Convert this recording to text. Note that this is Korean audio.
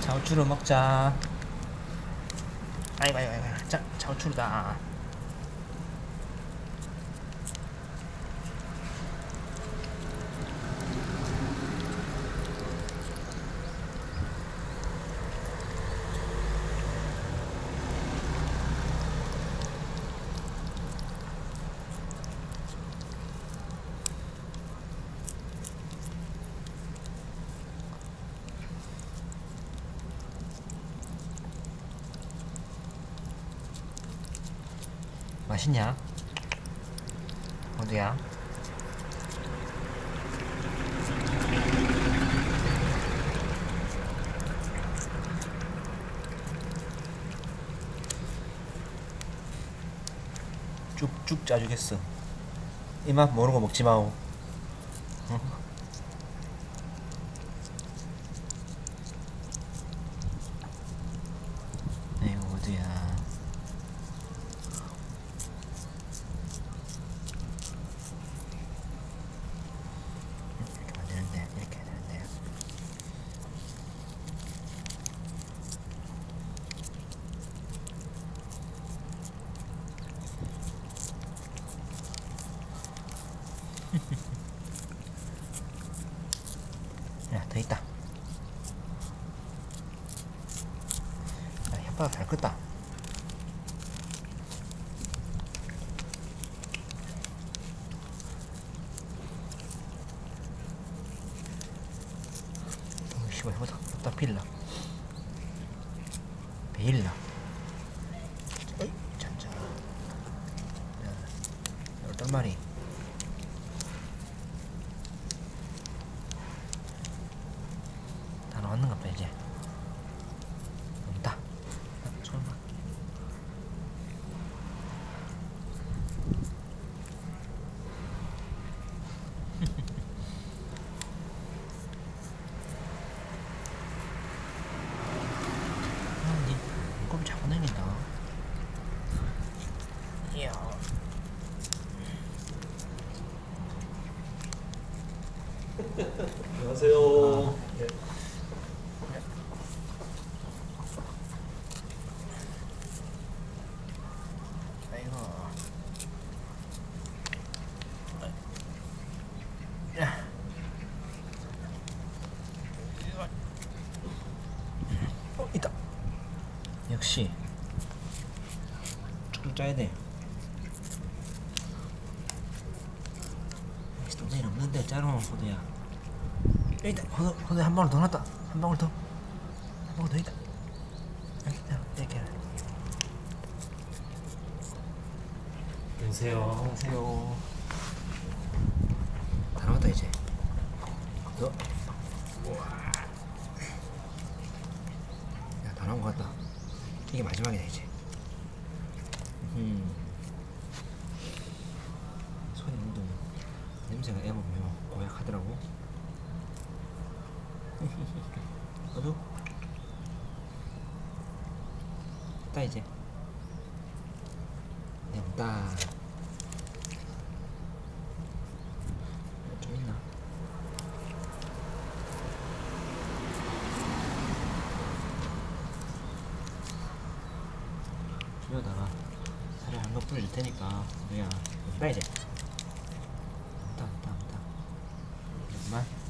자우추를 먹자. 아이고. 자, 자우추다. 맛있냐? 어디야? 쭉쭉 짜주겠어. 이맛 모르고 먹지 마오. 어? 에이 어디야? 이렇게 만드는데 이렇게 해야 되는데. 야, 더 있다. 야, 혓바닥 잘 컸다. 씨발, 혓바닥 빌라. 베일라. 어이, 잔자. 야, 8마리. 다 나왔는가 보다, 이제. 없다. 설마. 니 꼼 자꾸 당긴다. 이야. 안녕하세요. 네. 아이고. 야. 있다. 역시 쭉 짜야 돼. 동생이 없는데 짜롱 호두야. 여기 있다. 호두 한 방울 더 넣었다. 한 방울 더. 한 방울 더 있다. 여기 있다. 이렇게. 안녕하세요. 안녕하세요. 다 나왔다 이제. 너. 야, 다 나온 것 같다. 이게 마지막이다 이제. 손이 묻은 냄새가 애먹으면 고약하더라고. 어두? 있다 이제. 됐다. 좀 있나? 여기다가 살을 한번 뿌려줄 테니까 너야 있다 이제. 없다. 잠깐만.